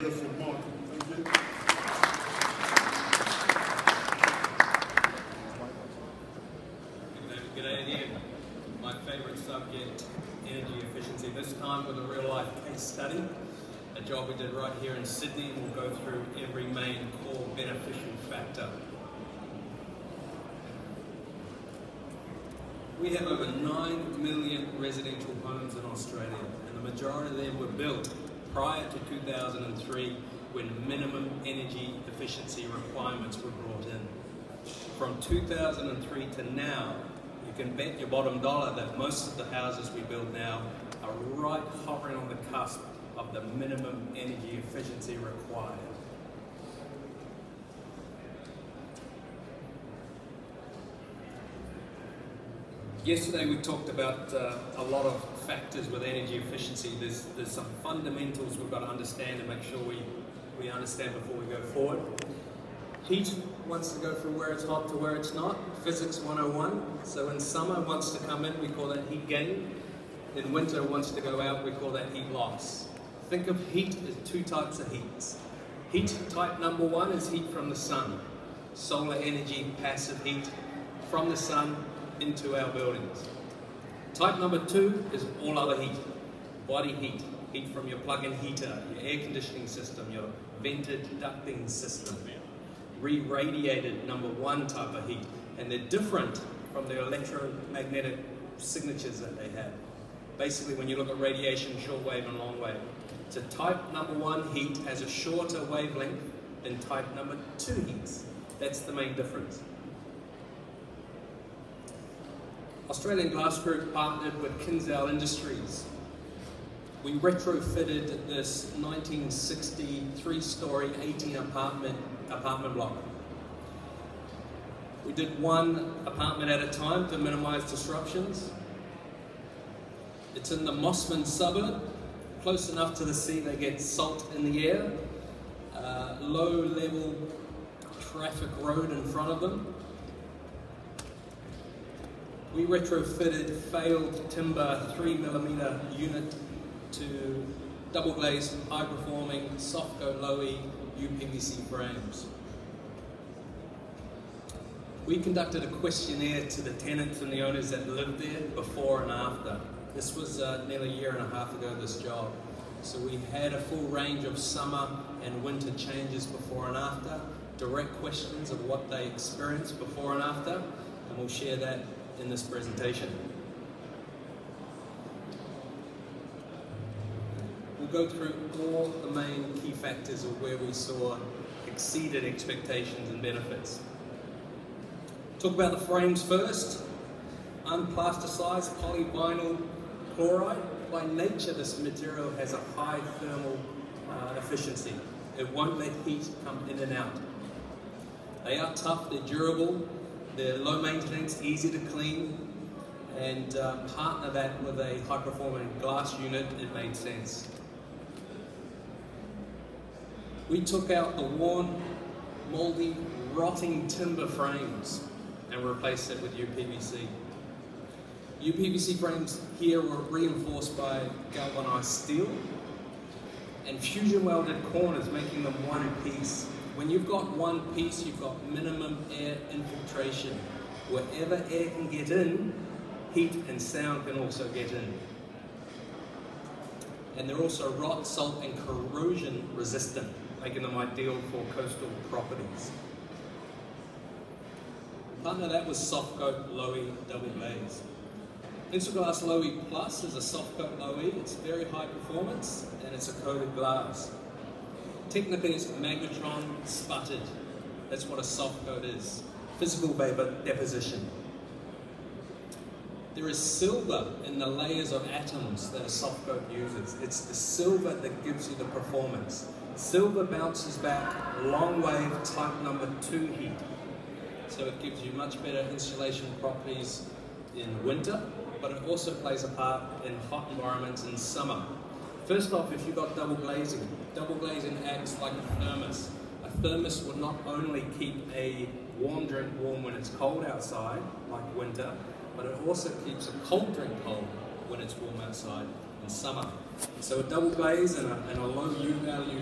Beautiful mark. Thank you. Good day again. My favourite subject, energy efficiency, this time with a real life case study, a job we did right here in Sydney, and we'll go through every main core beneficial factor. We have over 9 million residential homes in Australia, and the majority of them were built prior to 2003 when minimum energy efficiency requirements were brought in. From 2003 to now, you can bet your bottom dollar that most of the houses we build now are right hovering on the cusp of the minimum energy efficiency required. Yesterday we talked about a lot of factors with energy efficiency. There's some fundamentals we've got to understand and make sure we understand before we go forward. Heat wants to go from where it's hot to where it's not, physics 101. So in summer it wants to come in, we call that heat gain. In winter it wants to go out, we call that heat loss. Think of heat as two types of heats. Heat type number one is heat from the sun. Solar energy, passive heat from the sun into our buildings. Type number two is all other heat. Body heat, heat from your plug-in heater, your air conditioning system, your vented ducting system. Re-radiated number one type of heat, and they're different from the electromagnetic signatures that they have. Basically, when you look at radiation, short wave and long wave. So type number one heat has a shorter wavelength than type number two heats. That's the main difference. Australian Glass Group partnered with Kinsale Industries. We retrofitted this 1960 three-story 18 apartment block. We did one apartment at a time to minimize disruptions. It's in the Mosman suburb, close enough to the sea they get salt in the air, low-level traffic road in front of them. We retrofitted failed timber 3mm unit to double glazed, high performing, soft coat low-E uPVC frames. We conducted a questionnaire to the tenants and the owners that lived there before and after. This was nearly a year and a half ago, this job. So we had a full range of summer and winter changes before and after, direct questions of what they experienced before and after, and we'll share that in this presentation. We'll go through all the main key factors of where we saw exceeded expectations and benefits. Talk about the frames first. Unplasticized polyvinyl chloride. By nature, this material has a high thermal efficiency. It won't let heat come in and out. They are tough, they're durable, they're low maintenance, easy to clean, and partner that with a high-performing glass unit, it made sense. We took out the worn, mouldy, rotting timber frames and replaced it with uPVC. uPVC frames here were reinforced by galvanized steel and fusion welded corners, making them one piece. When you've got one piece, you've got minimum air infiltration. Wherever air can get in, heat and sound can also get in. And they're also rot, salt, and corrosion resistant, making them ideal for coastal properties. Partner that was soft coat low-E double glaze. Instaglass low-E Plus is a soft coat low-E. It's very high performance and it's a coated glass. Technically it's magnetron sputtered. That's what a soft coat is. Physical vapor deposition. There is silver in the layers of atoms that a soft coat uses. It's the silver that gives you the performance. Silver bounces back long wave type number 2 heat. So it gives you much better insulation properties in winter, but it also plays a part in hot environments in summer. First off, if you've got double glazing acts like a thermos. A thermos will not only keep a warm drink warm when it's cold outside, like winter, but it also keeps a cold drink cold when it's warm outside in summer. So a double glaze and a low U value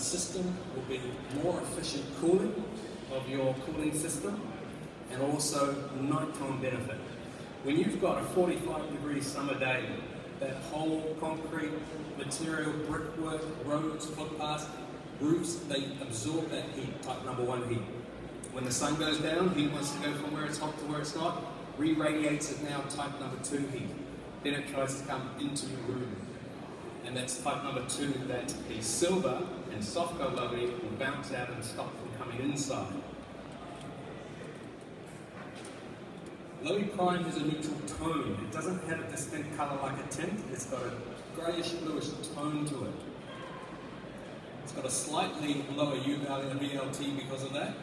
system will be more efficient cooling of your cooling system, and also nighttime benefit. When you've got a 45-degree summer day, that whole concrete material, brickwork, roads, footpaths, roofs, they absorb that heat, type number 1 heat. When the sun goes down, heat wants to go from where it's hot to where it's not, re-radiates it now, type number 2 heat. Then it tries to come into your room. And that's type number 2, that the silver and soft coat low heat will bounce out and stop from coming inside. Low heat prime has a neutral tone. It doesn't have a distinct colour like a tint. It's got a greyish bluish tone to it. It's got a slightly lower U value than VLT because of that.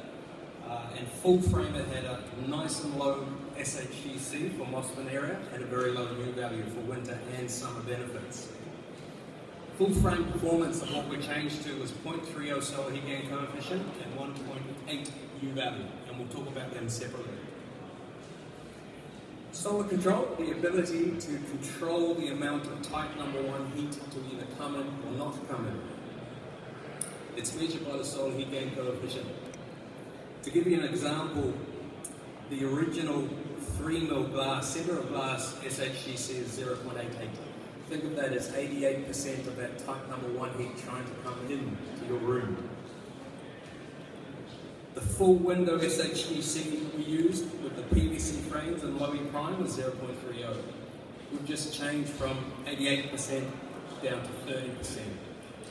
And full frame, it had a nice and low SHGC for Mosman area and a very low U value for winter and summer benefits. Full frame performance of what we changed to was 0.30 solar heat gain coefficient and 1.8 U value, and we'll talk about them separately. Solar control, the ability to control the amount of type number 1 heat to either come in or not come in. It's measured by the solar heat gain coefficient. To give you an example, the original 3mm glass, centre of glass SHGC is 0.88. Think of that as 88% of that type number 1 heat trying to come into your room. The full window SHGC we used with the PVC frames and low heat prime was 0.30. We've just changed from 88% down to 30%.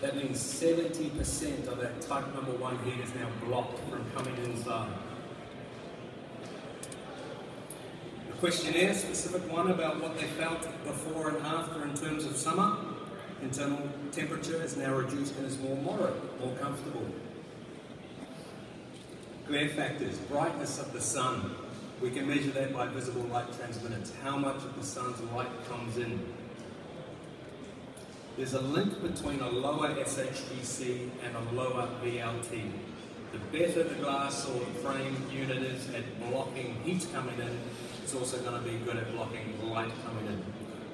That means 70% of that type number 1 heat is now blocked from coming inside. The questionnaire, specific one about what they felt before and after in terms of summer. Internal temperature is now reduced and is more moderate, more comfortable. Glare factors, brightness of the sun. We can measure that by visible light transmittance, how much of the sun's light comes in. There's a link between a lower SHGC and a lower VLT. The better the glass or frame unit is at blocking heat coming in, it's also going to be good at blocking light coming in.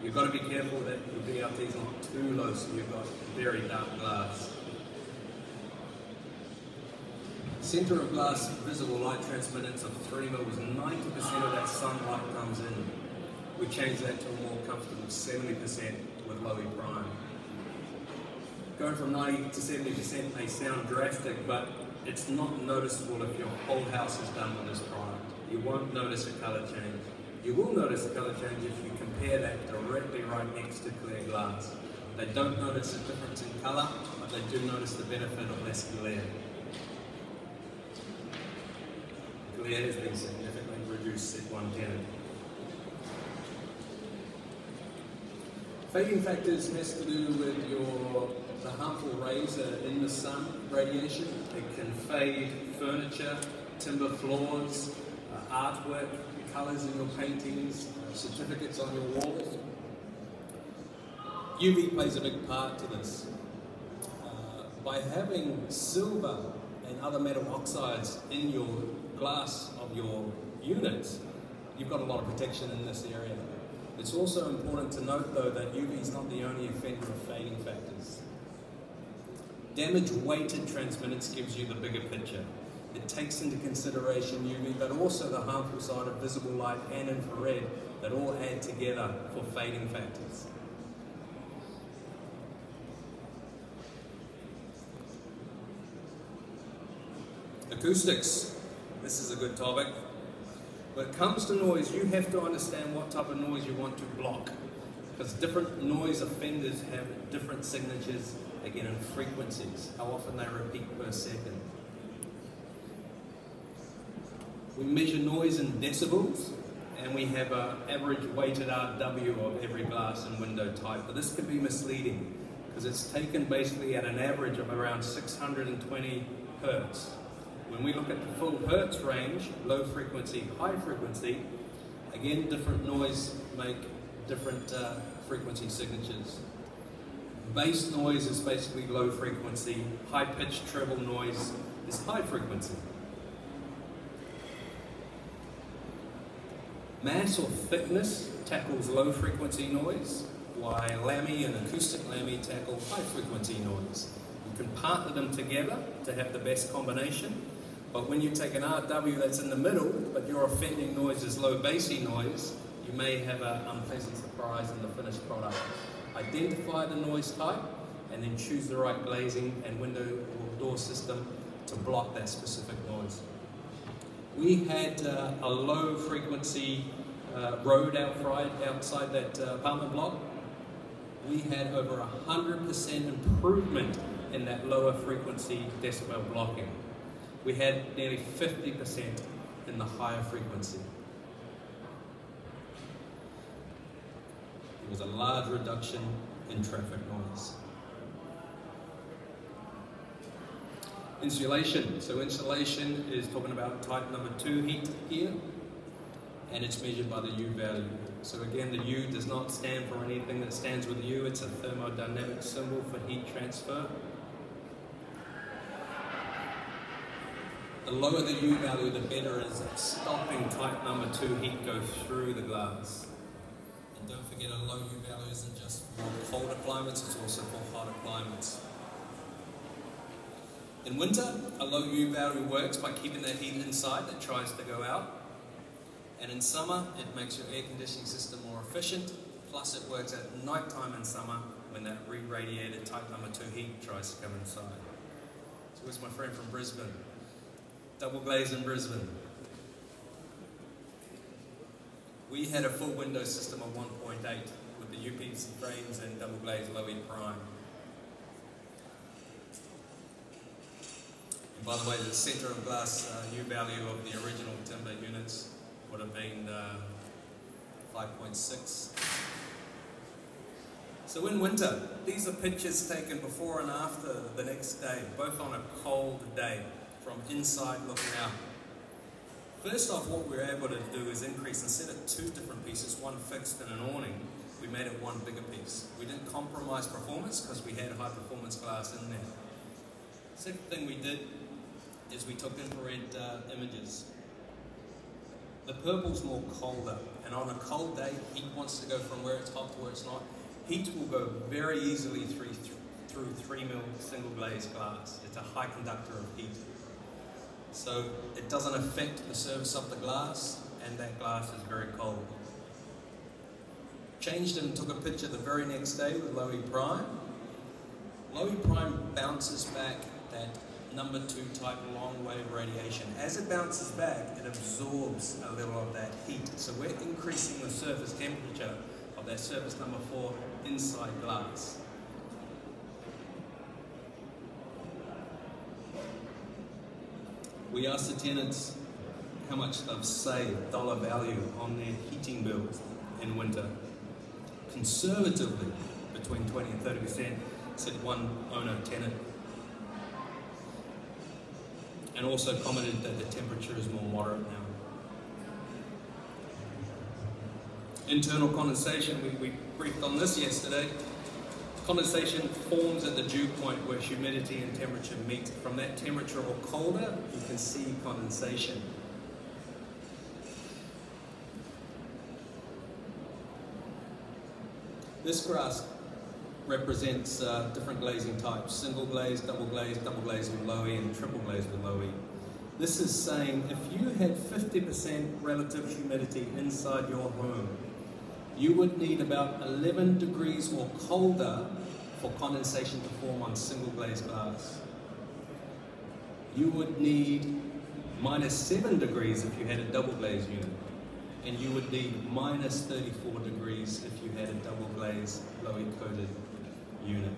You've got to be careful that your VLT is not too low so you've got very dark glass. Centre of glass visible light transmittance of 3mm was 90% of that sunlight comes in. We changed that to a more comfortable 70% with low heat prime. Going from 90 to 70% may sound drastic, but it's not noticeable if your whole house is done with this product. You won't notice a colour change. You will notice a colour change if you compare that directly right next to clear glass. They don't notice a difference in colour, but they do notice the benefit of less glare. Glare has been significantly reduced at 110. Fading factors has to do with the harmful rays in the sun radiation. It can fade furniture, timber floors, artwork, colours in your paintings, certificates on your walls. UV plays a big part to this. By having silver and other metal oxides in your glass of your units, you've got a lot of protection in this area. It's also important to note though that UV is not the only offender of fading factors. Damage-weighted transmittance gives you the bigger picture. It takes into consideration UV, but also the harmful side of visible light and infrared that all add together for fading factors. Acoustics. This is a good topic. When it comes to noise, you have to understand what type of noise you want to block, because different noise offenders have different signatures, again, in frequencies, how often they repeat per second. We measure noise in decibels, and we have an average weighted RW of every glass and window type, but this can be misleading, because it's taken basically at an average of around 620 Hertz. When we look at the full Hertz range, low frequency, high frequency, again, different noise make different frequency signatures. Bass noise is basically low frequency, high-pitched treble noise is high frequency. Mass or thickness tackles low frequency noise, while Lamy and acoustic Lamy tackle high frequency noise. can partner them together to have the best combination, but when you take an RW that's in the middle, but your offending noise is low bassy noise, you may have an unpleasant surprise in the finished product. Identify the noise type and then choose the right glazing and window or door system to block that specific noise. We had a low frequency road outside that apartment block. We had over 100% improvement in that lower frequency decibel blocking. We had nearly 50% in the higher frequency. There was a large reduction in traffic noise. Insulation. So insulation is talking about type number 2 heat here, and it's measured by the U value. So again, the U does not stand for anything that stands with U. It's a thermodynamic symbol for heat transfer. The lower the U value, the better is at stopping type number 2 heat go through the glass. And don't forget, a low U value isn't just for colder climates, it's also for hotter climates. In winter, a low U value works by keeping that heat inside that tries to go out. And in summer, it makes your air conditioning system more efficient, plus it works at night time in summer when that re-radiated type number 2 heat tries to come inside. So where's my friend from Brisbane? Double glaze in Brisbane. We had a full window system of 1.8 with the uPVC frames and double glaze low E prime. And by the way, the centre of glass U value of the original timber units would have been 5.6. So in winter, these are pictures taken before and after the next day, both on a cold day, from inside looking out. First off, what we were able to do is increase, instead of 2 different pieces, one fixed and an awning, we made it one bigger piece. We didn't compromise performance because we had high performance glass in there. Second thing we did is we took infrared images. The purple's more colder, and on a cold day, heat wants to go from where it's hot to where it's not. Heat will go very easily through 3 mil single glaze glass. It's a high conductor of heat. So it doesn't affect the surface of the glass, and that glass is very cold. Changed and took a picture the very next day with low E prime. Low E prime bounces back that number 2 type long wave radiation. As it bounces back, it absorbs a little of that heat. So we're increasing the surface temperature of that surface number 4 inside glass. We asked the tenants how much they've saved, dollar value, on their heating bills in winter. Conservatively, between 20 and 30%, said one owner tenant. And also commented that the temperature is more moderate now. Internal condensation, we briefed on this yesterday. Condensation forms at the dew point where humidity and temperature meet. From that temperature or colder, you can see condensation. This graph represents different glazing types: single glaze, double glaze with low E, and triple glaze with low E. This is saying if you had 50% relative humidity inside your home, you would need about 11 degrees or colder for condensation to form on single glaze glass. You would need -7 degrees if you had a double glaze unit. And you would need -34 degrees if you had a double glaze low E coated unit.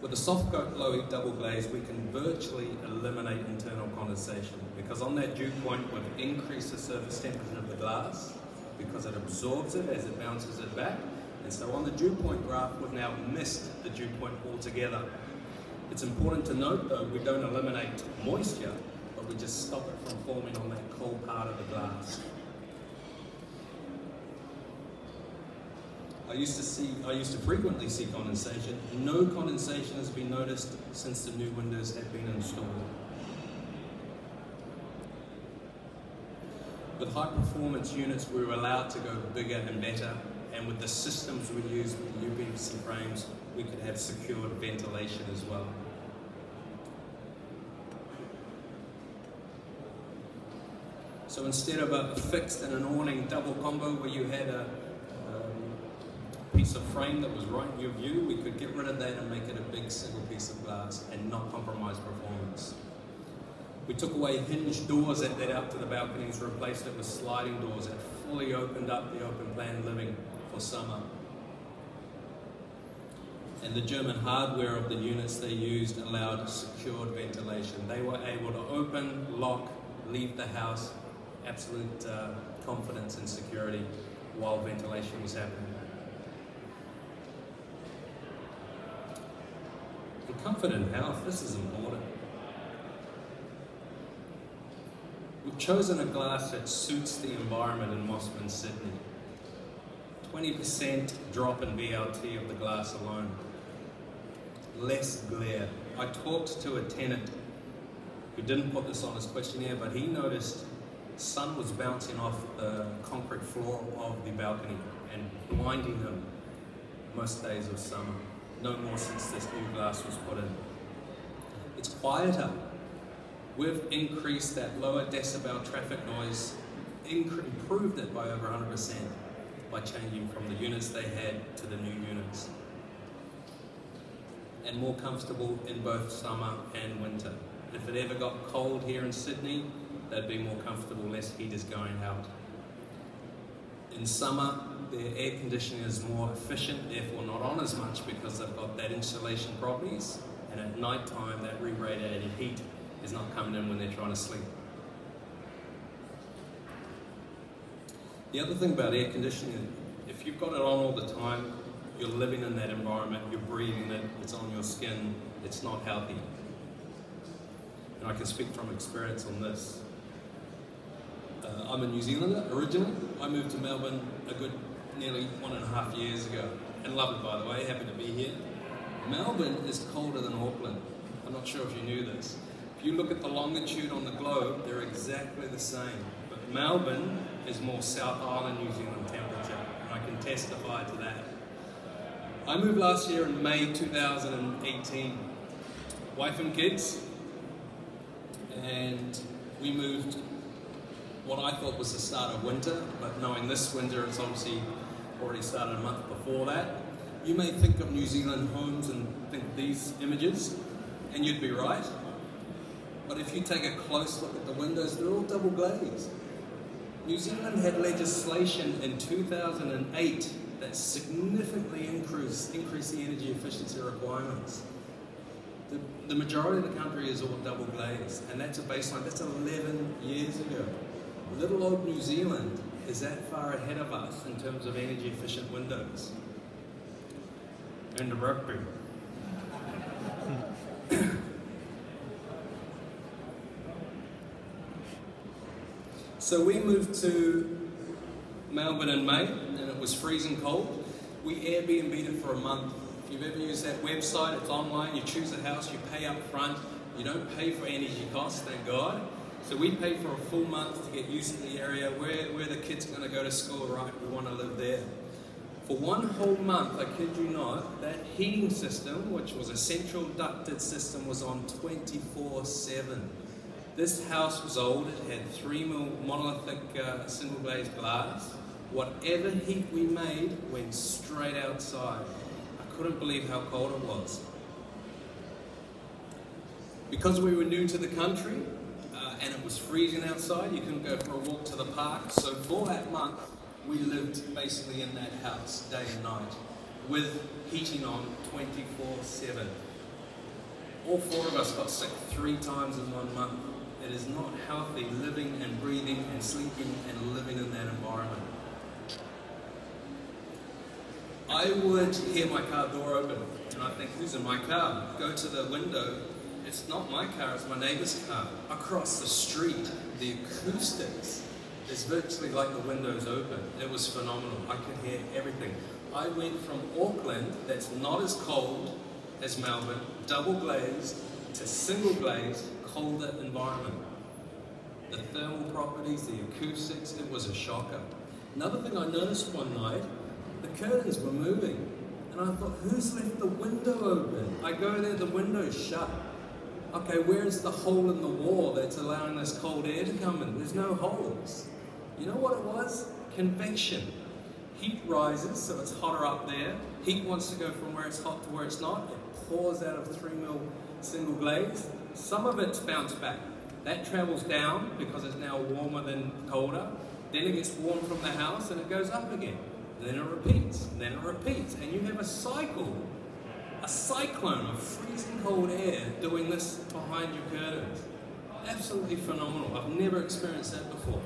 With a soft coat low E double glaze, we can virtually eliminate internal condensation, because on that dew point we've increased the surface temperature of the glass because it absorbs it as it bounces it back. And so on the dew point graph, we've now missed the dew point altogether. It's important to note though, we don't eliminate moisture, but we just stop it from forming on that cold part of the glass. I used to frequently see condensation. No condensation has been noticed since the new windows have been installed. With high performance units, we were allowed to go bigger and better, and with the systems we use with the uPVC frames, we could have secured ventilation as well. So instead of a fixed and an awning double combo where you had a piece of frame that was right in your view, we could get rid of that and make it a big single piece of glass and not compromise performance. We took away hinged doors that led out to the balconies, replaced it with sliding doors that fully opened up the open plan living for summer. And the German hardware of the units they used allowed secured ventilation. They were able to open, lock, leave the house, absolute confidence and security while ventilation was happening. And comfort and health, this is important. We've chosen a glass that suits the environment in Mosman, Sydney. 20% drop in VLT of the glass alone. Less glare. I talked to a tenant who didn't put this on his questionnaire, but he noticed sun was bouncing off the concrete floor of the balcony and blinding him most days of summer. No more since this new glass was put in. It's quieter. We've increased that lower decibel traffic noise, improved it by over 100% by changing from the units they had to the new units. And more comfortable in both summer and winter. If it ever got cold here in Sydney, they'd be more comfortable, less heaters going out. In summer, their air conditioning is more efficient, therefore not on as much because they've got that insulation properties, and at night time that re-radiated heat is not coming in when they're trying to sleep. The other thing about air conditioning, if you've got it on all the time, you're living in that environment, you're breathing it, it's on your skin, it's not healthy. And I can speak from experience on this. I'm a New Zealander originally. I moved to Melbourne a good nearly 1.5 years ago. And love it, by the way, happy to be here. Melbourne is colder than Auckland. I'm not sure if you knew this. If you look at the longitude on the globe, they're exactly the same. But Melbourne is more South Island, New Zealand temperature, and I can testify to that. I moved last year in May 2018. Wife and kids, and we moved what I thought was the start of winter, but knowing this winter, it's obviously already started a month before that. You may think of New Zealand homes and think these images, and you'd be right. But if you take a close look at the windows, they're all double glazed. New Zealand had legislation in 2008 that significantly increased the energy efficiency requirements. The majority of the country is all double glazed, and that's a baseline. That's 11 years ago. Little old New Zealand is that far ahead of us in terms of energy efficient windows. And the rugby. So we moved to Melbourne in May, and it was freezing cold. We Airbnb'd it for a month. If you've ever used that website, it's online, you choose a house, you pay up front, you don't pay for energy costs, thank God. So we paid for a full month to get used to the area, where the kids are going to go to school, right? We want to live there. For one whole month, I kid you not, that heating system, which was a central ducted system, was on 24/7. This house was old, it had 3mm monolithic single glazed glass. Whatever heat we made went straight outside. I couldn't believe how cold it was. Because we were new to the country, and it was freezing outside, you couldn't go for a walk to the park, so for that month, we lived basically in that house, day and night, with heating on 24/7. All 4 of us got sick 3 times in 1 month. It is not healthy living and breathing and sleeping and living in that environment. I would hear my car door open, and I think, who's in my car? Go to the window. It's not my car, it's my neighbour's car. Across the street, the acoustics is virtually like the windows open. It was phenomenal. I could hear everything. I went from Auckland, that's not as cold as Melbourne, double glazed, to single glazed, colder environment. The thermal properties, the acoustics, it was a shocker. Another thing I noticed one night, the curtains were moving. And I thought, who's left the window open? I go there, the window's shut. Okay, where's the hole in the wall that's allowing this cold air to come in? There's no holes. You know what it was? Convection. Heat rises, so it's hotter up there. Heat wants to go from where it's hot to where it's not. It pours out of 3mm single glaze. Some of it's bounced back. That travels down because it's now warmer than colder. Then it gets warm from the house and it goes up again. Then it repeats, then it repeats. And you have a cycle, a cyclone of freezing cold air doing this behind your curtains. Absolutely phenomenal. I've never experienced that before.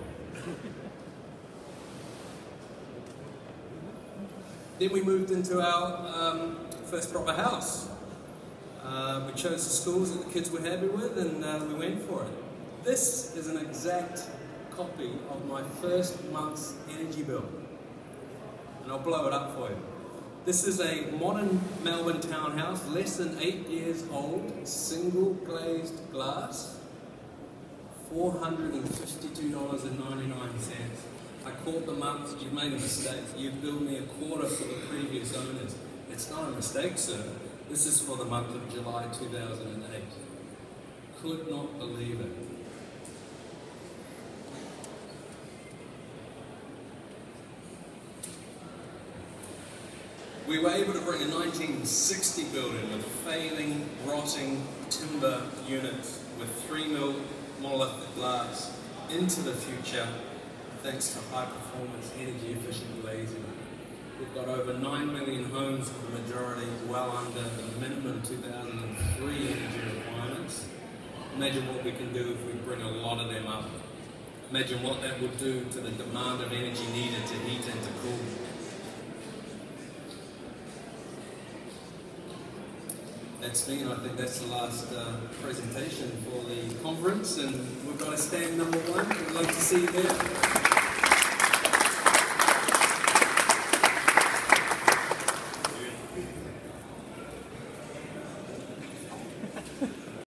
Then we moved into our first proper house. We chose the schools that the kids were happy with, and we went for it. This is an exact copy of my first month's energy bill. And I'll blow it up for you. This is a modern Melbourne townhouse, less than 8 years old, single glazed glass, $452.99. I called them up, you've made a mistake. You billed me a quarter for the previous owners. It's not a mistake, sir. This is for the month of July 2008. Could not believe it. We were able to bring a 1960 building with failing, rotting timber units with 3mm monolithic glass into the future, thanks to high-performance, energy-efficient glazing. We've got over 9 million homes, for the majority well under the minimum 2003 energy requirements. Imagine what we can do if we bring a lot of them up. Imagine what that would do to the demand of energy needed to heat and to cool. That's me, and I think that's the last presentation for the conference, and we've got a stand number 1. We'd love to see you there.